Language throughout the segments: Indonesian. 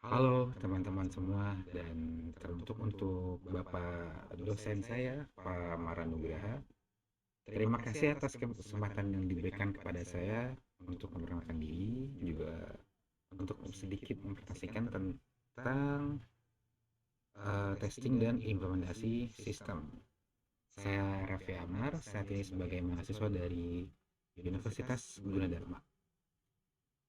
Halo teman-teman semua dan teruntuk untuk Bapak dosen saya, Pak Maranugraha. Terima kasih atas kesempatan yang diberikan kepada saya untuk memperkenalkan diri, juga untuk sedikit mempresentasikan tentang testing dan implementasi sistem. Saya Raffi Amar, saat ini sebagai mahasiswa dari Universitas Gunadarma.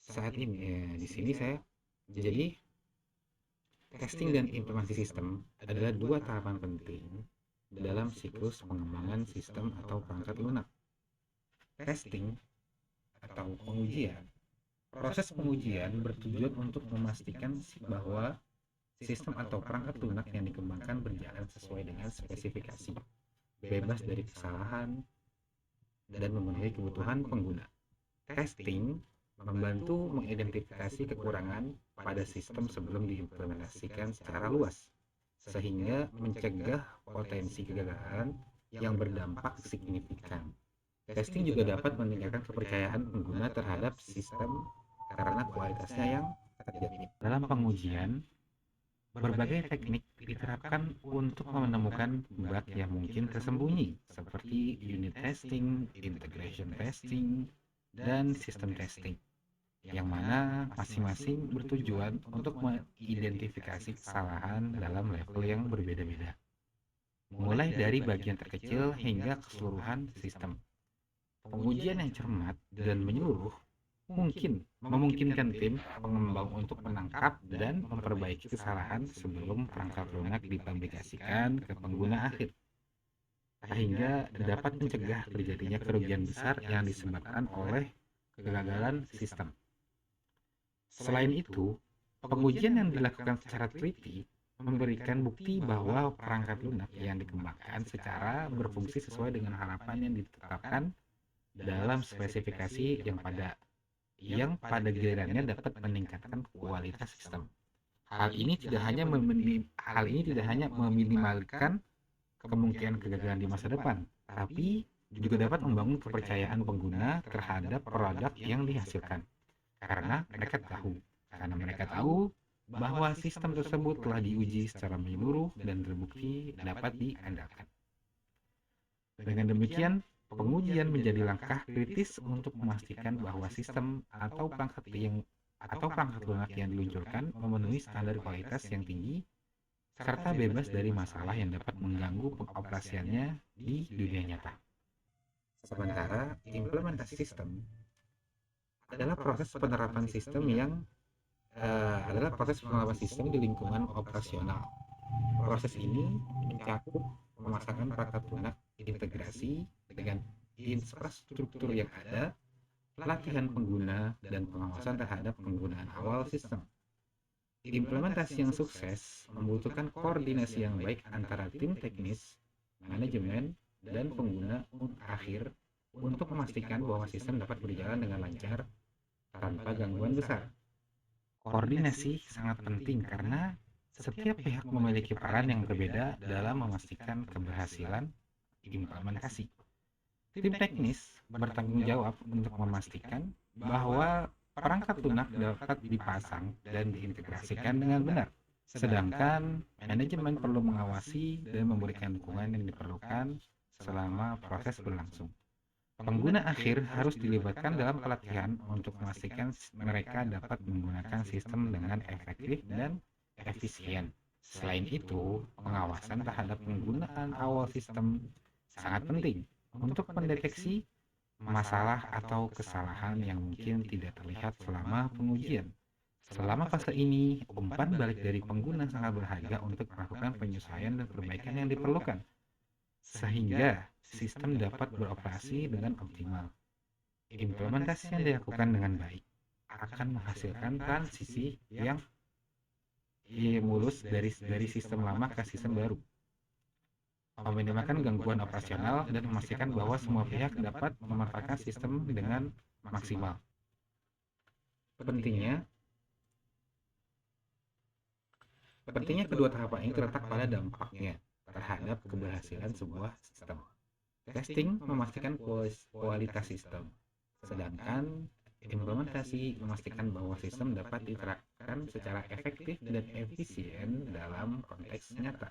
Saat ini di sini saya jadi testing dan implementasi sistem adalah dua tahapan penting dalam siklus pengembangan sistem atau perangkat lunak. Testing atau pengujian. Proses pengujian bertujuan untuk memastikan bahwa sistem atau perangkat lunak yang dikembangkan berjalan sesuai dengan spesifikasi, bebas dari kesalahan, dan memenuhi kebutuhan pengguna. Testing membantu mengidentifikasi kekurangan pada sistem sebelum diimplementasikan secara luas, sehingga mencegah potensi kegagalan yang berdampak signifikan. Testing juga dapat meningkatkan kepercayaan pengguna terhadap sistem karena kualitasnya yang terjamin. Dalam pengujian, berbagai teknik diterapkan untuk menemukan bug yang mungkin tersembunyi, seperti unit testing, integration testing, dan sistem testing, yang mana masing-masing bertujuan untuk mengidentifikasi kesalahan dalam level yang berbeda-beda, mulai dari bagian terkecil hingga keseluruhan sistem. Pengujian yang cermat dan menyeluruh mungkin memungkinkan tim pengembang untuk menangkap dan memperbaiki kesalahan sebelum perangkat lunak dipublikasikan ke pengguna akhir, sehingga dapat mencegah terjadinya kerugian besar yang disebabkan oleh kegagalan sistem. Selain itu, pengujian yang dilakukan secara teliti memberikan bukti bahwa perangkat lunak yang dikembangkan secara berfungsi sesuai dengan harapan yang ditetapkan dalam spesifikasi yang pada gilirannya dapat meningkatkan kualitas sistem. Hal ini tidak hanya meminimalkan kemungkinan kegagalan di masa depan, tapi juga dapat membangun kepercayaan pengguna terhadap produk yang dihasilkan. Karena mereka tahu bahwa sistem tersebut telah diuji secara menyeluruh dan terbukti dapat diandalkan. Dengan demikian, pengujian menjadi langkah kritis untuk memastikan bahwa sistem atau perangkat lunak yang diluncurkan memenuhi standar kualitas yang tinggi serta bebas dari masalah yang dapat mengganggu pengoperasiannya di dunia nyata. Sementara implementasi sistem adalah proses penerapan sistem yang adalah proses penerapan sistem di lingkungan operasional. Proses ini mencakup pemasangan perangkat lunak integrasi dengan infrastruktur yang ada, pelatihan pengguna, dan pengawasan terhadap penggunaan awal sistem. Implementasi yang sukses membutuhkan koordinasi yang baik antara tim teknis, manajemen, dan pengguna akhir untuk memastikan bahwa sistem dapat berjalan dengan lancar tanpa gangguan besar. Koordinasi sangat penting karena setiap pihak memiliki peran yang berbeda dalam memastikan keberhasilan implementasi. Tim teknis bertanggung jawab untuk memastikan bahwa perangkat lunak dapat dipasang dan diintegrasikan dengan benar. Sedangkan manajemen perlu mengawasi dan memberikan dukungan yang diperlukan selama proses berlangsung. Pengguna akhir harus dilibatkan dalam pelatihan untuk memastikan mereka dapat menggunakan sistem dengan efektif dan efisien. Selain itu, pengawasan terhadap penggunaan awal sistem sangat penting untuk mendeteksi masalah atau kesalahan yang mungkin tidak terlihat selama pengujian. Selama fase ini, umpan balik dari pengguna sangat berharga untuk melakukan penyesuaian dan perbaikan yang diperlukan, sehingga sistem dapat beroperasi dengan optimal. Implementasi yang dilakukan dengan baik akan menghasilkan transisi yang mulus dari sistem lama ke sistem baru, meminimalkan gangguan operasional dan memastikan bahwa semua pihak dapat memanfaatkan sistem dengan maksimal. Pentingnya kedua tahapan ini terletak pada dampaknya terhadap keberhasilan sebuah sistem. Testing memastikan kualitas sistem, sedangkan Implementasi memastikan bahwa sistem dapat diterapkan secara efektif dan efisien dalam konteks nyata.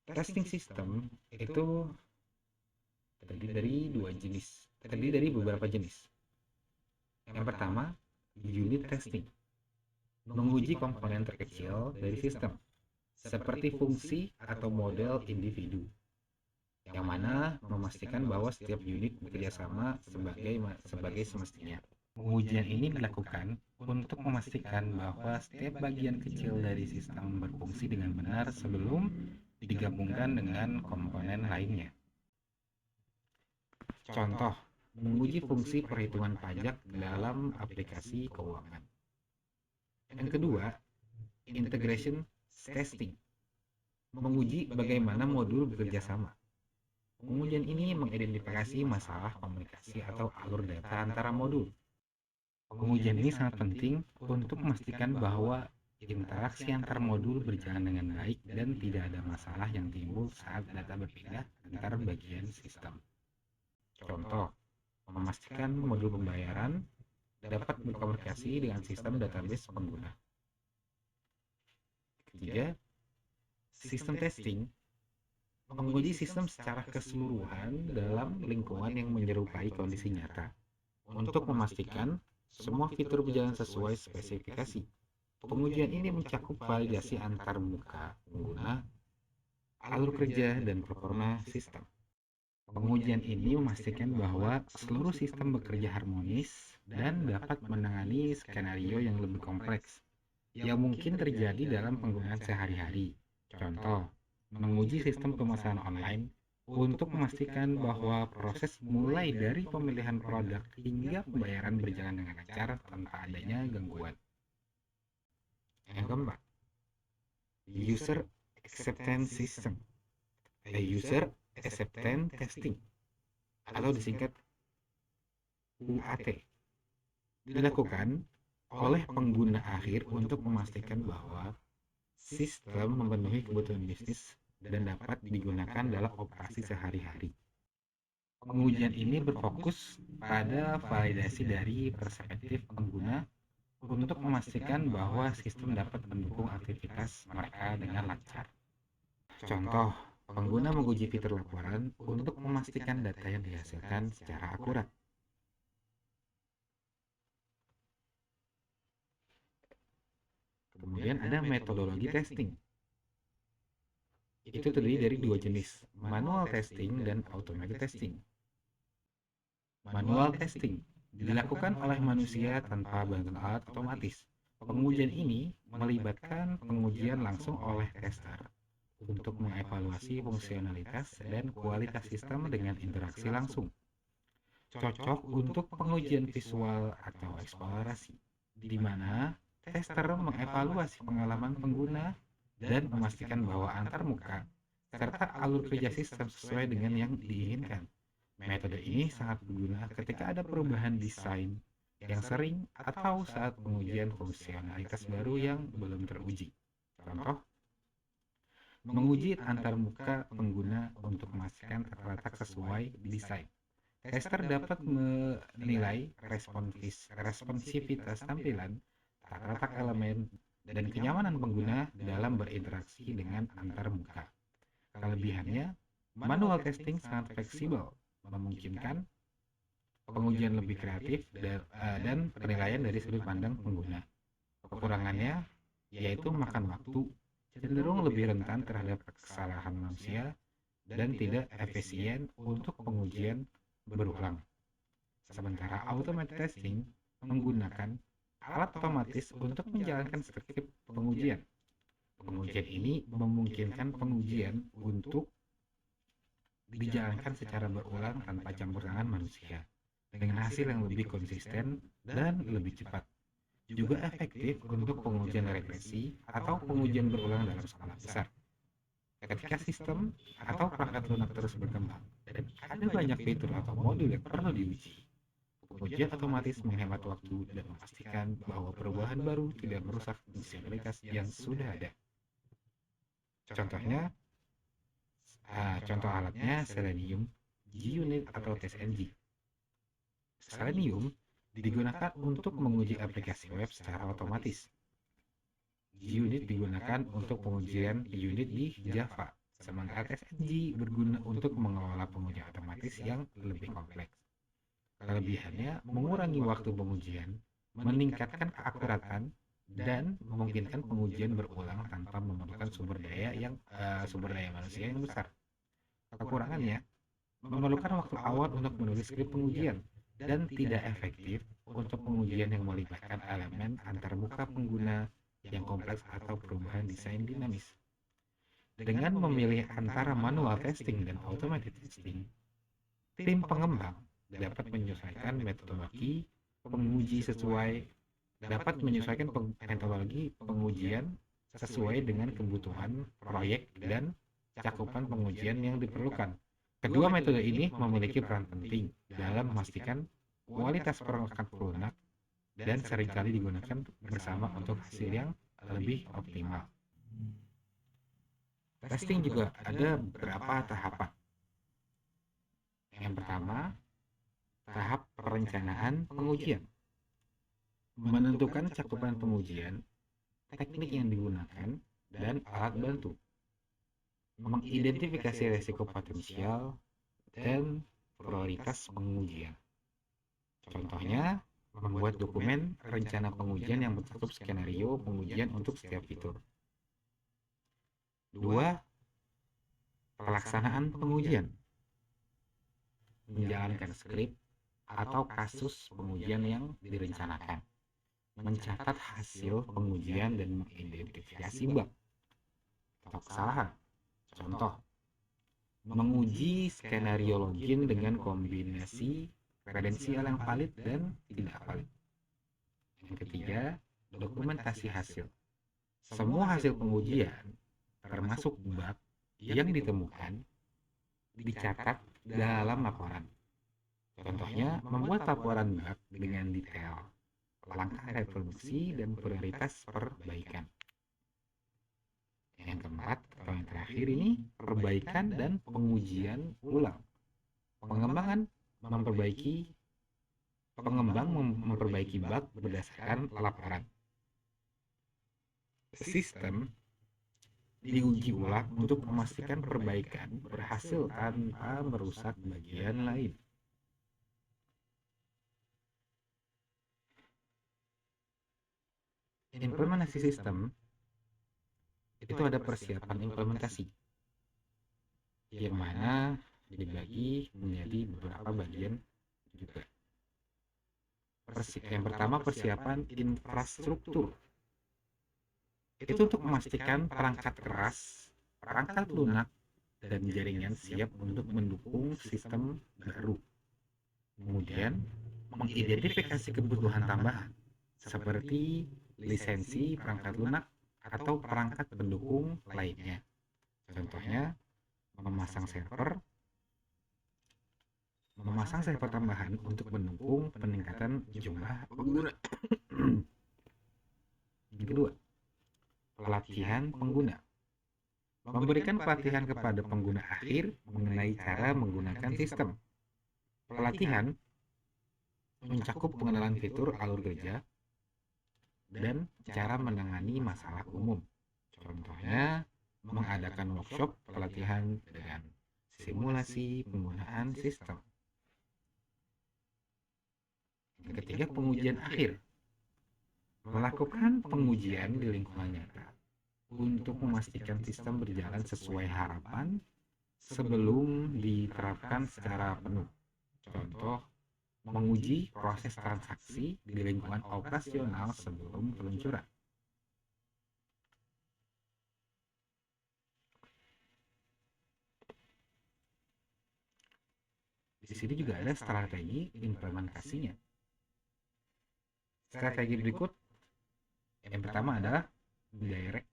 Testing system itu terdiri dari beberapa jenis. Yang pertama, unit testing, menguji komponen terkecil dari sistem, seperti fungsi atau model individu, yang mana memastikan bahwa setiap unit bekerja sama sebagai semestinya. Pengujian ini dilakukan untuk memastikan bahwa setiap bagian kecil dari sistem berfungsi dengan benar sebelum digabungkan dengan komponen lainnya. Contoh, menguji fungsi perhitungan pajak dalam aplikasi keuangan. Yang kedua, integration testing, menguji bagaimana modul bekerja sama. Pengujian ini mengidentifikasi masalah komunikasi atau alur data antara modul. Pengujian ini sangat penting untuk memastikan bahwa interaksi antar modul berjalan dengan baik dan tidak ada masalah yang timbul saat data berpindah antar bagian sistem. Contoh, memastikan modul pembayaran dapat berkomunikasi dengan sistem database pengguna. Ketiga, sistem testing, menguji sistem secara keseluruhan dalam lingkungan yang menyerupai kondisi nyata untuk memastikan semua fitur berjalan sesuai spesifikasi. Pengujian ini mencakup validasi antar muka pengguna, alur kerja, dan performa sistem. Pengujian ini memastikan bahwa seluruh sistem bekerja harmonis dan dapat menangani skenario yang lebih kompleks yang mungkin terjadi dalam penggunaan sehari-hari. Contoh, menguji sistem pemesanan online untuk memastikan bahwa proses mulai dari pemilihan produk hingga pembayaran berjalan dengan lancar tanpa adanya gangguan. Yang keempat, user acceptance system, user acceptance testing, atau disingkat UAT, dilakukan oleh pengguna akhir untuk memastikan bahwa sistem memenuhi kebutuhan bisnis dan dapat digunakan dalam operasi sehari-hari. Pengujian ini berfokus pada validasi dari perspektif pengguna untuk memastikan bahwa sistem dapat mendukung aktivitas mereka dengan lancar. Contoh, pengguna menguji fitur laporan untuk memastikan data yang dihasilkan secara akurat. Kemudian ada metodologi testing. Itu terdiri dari dua jenis, manual testing dan automated testing. Manual testing dilakukan oleh manusia tanpa bantuan alat otomatis. Pengujian ini melibatkan pengujian langsung oleh tester untuk mengevaluasi fungsionalitas dan kualitas sistem dengan interaksi langsung. Cocok untuk pengujian visual atau eksplorasi, di mana tester mengevaluasi pengalaman pengguna dan memastikan bahwa antar muka serta alur kerja sistem sesuai dengan yang diinginkan. Metode ini sangat berguna ketika ada perubahan desain yang sering atau saat pengujian fungsionalitas baru yang belum teruji. Contoh, menguji antar muka pengguna untuk memastikan terletak sesuai desain. Tester dapat menilai responsivitas tampilan, tata letak elemen, dan kenyamanan pengguna dalam berinteraksi dengan antar muka. Kelebihannya, manual testing sangat fleksibel, memungkinkan pengujian lebih kreatif dan penilaian dari sudut pandang pengguna. Kekurangannya yaitu makan waktu, cenderung lebih rentan terhadap kesalahan manusia, dan tidak efisien untuk pengujian berulang. Sementara automated testing menggunakan alat otomatis untuk menjalankan skrip pengujian. Pengujian ini memungkinkan pengujian untuk dijalankan secara berulang tanpa campur tangan manusia, dengan hasil yang lebih konsisten dan lebih cepat. Juga efektif untuk pengujian regresi atau pengujian berulang dalam skala besar. Ketika sistem atau perangkat lunak terus berkembang dan ada banyak fitur atau modul yang perlu diuji, pengujian otomatis menghemat waktu dan memastikan bahwa perubahan baru tidak merusak fungsionalitas yang sudah ada. Contoh alatnya Selenium, JUnit, atau TestNG. Selenium digunakan untuk menguji aplikasi web secara otomatis. JUnit digunakan untuk pengujian unit di Java, sementara SNG berguna untuk mengelola pengujian otomatis yang lebih kompleks. Kelebihannya mengurangi waktu pengujian, meningkatkan keakuratan, dan memungkinkan pengujian berulang tanpa memerlukan sumber daya manusia yang besar. Kekurangannya memerlukan waktu awal untuk menulis skrip pengujian dan tidak efektif untuk pengujian yang melibatkan elemen antarmuka pengguna yang kompleks atau perubahan desain dinamis. Dengan memilih antara manual testing dan automated testing, tim pengembang dapat menyesuaikan metodologi pengujian sesuai dengan kebutuhan proyek dan cakupan pengujian yang diperlukan. Kedua metode ini memiliki peran penting dalam memastikan kualitas perangkat lunak dan seringkali digunakan bersama untuk hasil yang lebih optimal. Testing juga ada beberapa tahapan. Yang pertama, tahap perencanaan pengujian. Menentukan cakupan pengujian, teknik yang digunakan, dan alat bantu. Mengidentifikasi risiko potensial dan prioritas pengujian. Contohnya, membuat dokumen rencana pengujian yang mencakup skenario pengujian untuk setiap fitur. 2. Pelaksanaan pengujian. Menjalankan skrip atau kasus pengujian yang direncanakan. Mencatat hasil pengujian dan mengidentifikasi bug atau kesalahan. Contoh, menguji skenario login dengan kombinasi kredensial yang valid dan tidak valid. Yang ketiga, dokumentasi hasil. Semua hasil pengujian, termasuk bug yang ditemukan, dicatat dalam laporan. Contohnya, membuat laporan bug dengan detail, langkah reproduksi, dan prioritas perbaikan. Yang keempat, atau yang terakhir ini, perbaikan dan pengujian ulang. Pengembang memperbaiki bug berdasarkan laporan. Sistem diuji ulang untuk memastikan perbaikan berhasil tanpa merusak bagian lain. Implementasi sistem itu ada persiapan implementasi, yang mana dibagi menjadi beberapa bagian juga. Yang pertama, persiapan infrastruktur. Itu untuk memastikan perangkat keras, perangkat lunak, dan jaringan siap untuk mendukung sistem baru. Kemudian, mengidentifikasi kebutuhan tambahan, seperti lisensi perangkat lunak atau perangkat pendukung lainnya. Contohnya, memasang server tambahan untuk mendukung peningkatan jumlah pengguna. Yang kedua, pelatihan pengguna. Memberikan pelatihan kepada pengguna akhir mengenai cara menggunakan sistem. Pelatihan mencakup pengenalan fitur alur kerja dan cara menangani masalah umum. Contohnya, mengadakan workshop pelatihan dengan simulasi penggunaan sistem. Yang ketiga, pengujian akhir. Melakukan pengujian di lingkungan nyata untuk memastikan sistem berjalan sesuai harapan sebelum diterapkan secara penuh. Contoh, menguji proses transaksi di lingkungan operasional sebelum peluncuran. Di sini juga ada strategi implementasinya. Strategi berikut, yang pertama adalah direct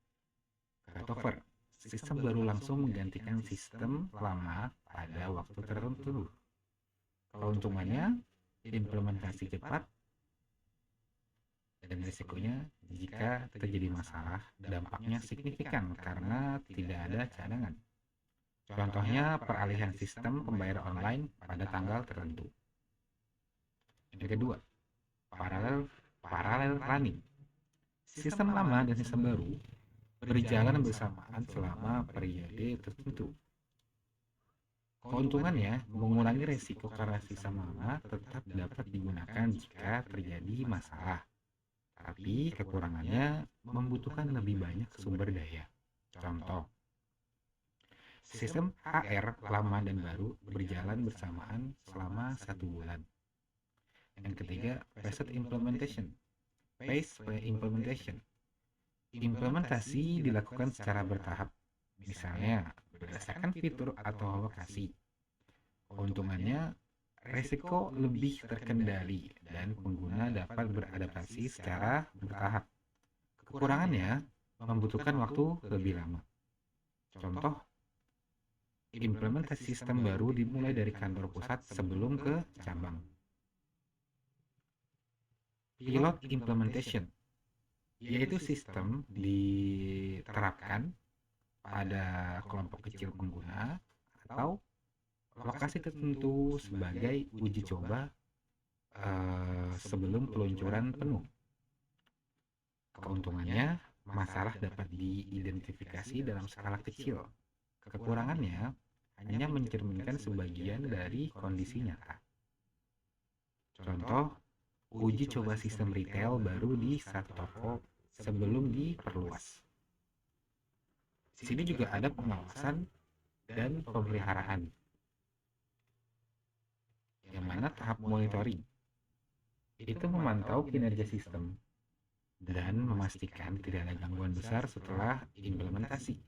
cutover. Sistem baru langsung menggantikan sistem lama pada waktu tertentu. Keuntungannya, implementasi cepat, dan risikonya jika terjadi masalah, dampaknya signifikan karena tidak ada cadangan. Contohnya, peralihan sistem pembayaran online pada tanggal tertentu. Yang kedua, paralel paralel running. Sistem lama dan sistem baru berjalan bersamaan selama periode tertentu. Keuntungannya, mengurangi resiko karena sistem lama tetap dapat digunakan jika terjadi masalah. Tapi kekurangannya membutuhkan lebih banyak sumber daya. Contoh, sistem HR lama dan baru berjalan bersamaan selama 1 bulan. Yang ketiga, phased implementation. Phased implementation. Implementasi dilakukan secara bertahap, misalnya berdasarkan fitur atau lokasi. Keuntungannya, resiko lebih terkendali dan pengguna dapat beradaptasi secara bertahap. Kekurangannya, membutuhkan waktu lebih lama. Contoh, implementasi sistem baru dimulai dari kantor pusat sebelum ke cabang. Pilot implementation, yaitu sistem diterapkan pada kelompok kecil pengguna atau lokasi tertentu sebagai uji coba sebelum peluncuran penuh. Keuntungannya, masalah dapat diidentifikasi dalam skala kecil. Kekurangannya hanya mencerminkan sebagian dari kondisi nyata. Contoh, uji coba sistem retail baru di satu toko sebelum diperluas. Di sini juga ada pengawasan dan pemeliharaan, yang mana tahap monitoring itu memantau kinerja sistem dan memastikan tidak ada gangguan besar setelah implementasi.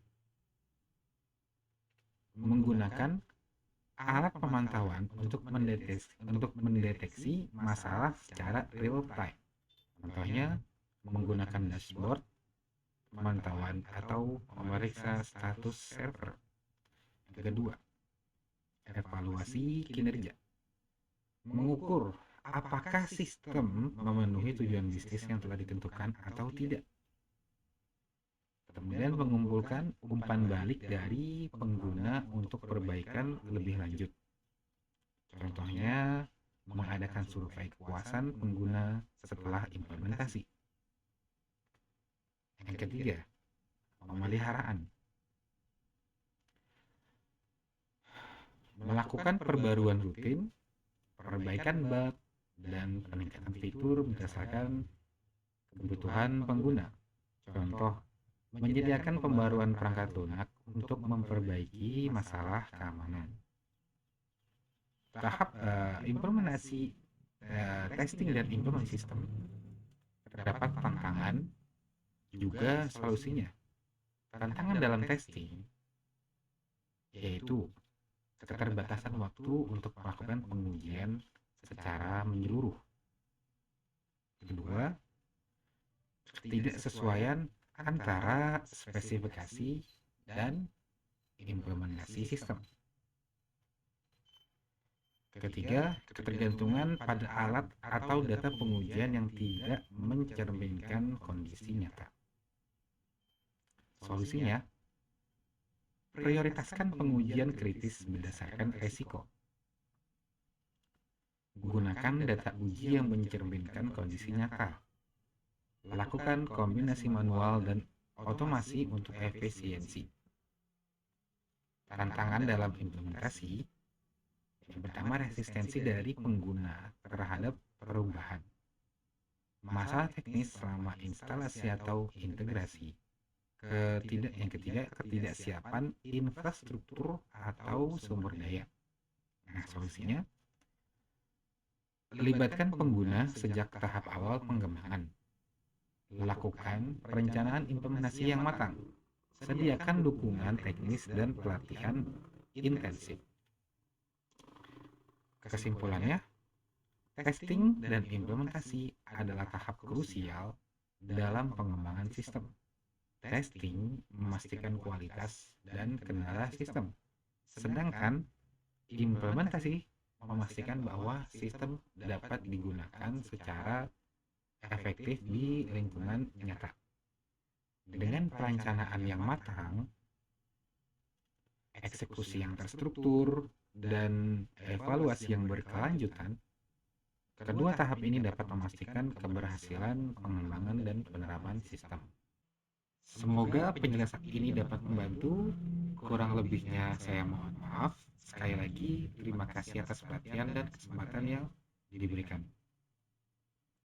Menggunakan alat pemantauan untuk mendeteksi masalah secara real time. Contohnya, menggunakan dashboard pemantauan atau memeriksa status server. Yang kedua, evaluasi kinerja. Mengukur apakah sistem memenuhi tujuan bisnis yang telah ditentukan atau tidak. Kemudian mengumpulkan umpan balik dari pengguna untuk perbaikan lebih lanjut. Contohnya, mengadakan survei kepuasan pengguna setelah implementasi. Yang ketiga, pemeliharaan. Melakukan perbaruan rutin, perbaikan bug, dan peningkatan fitur berdasarkan kebutuhan pengguna. Contoh, menyediakan pembaruan perangkat lunak untuk memperbaiki masalah keamanan. Tahap implementasi testing dan implementasi sistem terdapat tantangan juga solusinya. Tantangan dalam testing yaitu keterbatasan waktu untuk melakukan pengujian secara menyeluruh. Kedua, ketidaksesuaian antara spesifikasi dan implementasi sistem. Ketiga, ketergantungan pada alat atau data pengujian yang tidak mencerminkan kondisi nyata. Solusinya, prioritaskan pengujian kritis berdasarkan resiko. Gunakan data uji yang mencerminkan kondisi nyata. Lakukan kombinasi manual dan otomasi untuk efisiensi. Tantangan dalam implementasi, yang pertama, resistensi dari pengguna terhadap perubahan. Masalah teknis selama instalasi atau integrasi. Yang ketiga, ketidaksiapan infrastruktur atau sumber daya. Nah, solusinya, libatkan pengguna sejak tahap awal pengembangan. Lakukan perencanaan implementasi yang matang. Sediakan dukungan teknis dan pelatihan intensif. Kesimpulannya, testing dan implementasi adalah tahap krusial dalam pengembangan sistem. Testing memastikan kualitas dan kendala sistem, sedangkan implementasi memastikan bahwa sistem dapat digunakan secara efektif di lingkungan nyata. Dengan perencanaan yang matang, eksekusi yang terstruktur, dan evaluasi yang berkelanjutan, Kedua tahap ini dapat memastikan keberhasilan pengembangan dan penerapan sistem. Semoga penjelasan ini dapat membantu. Kurang lebihnya saya mohon maaf. Sekali lagi, terima kasih atas perhatian dan kesempatan yang diberikan.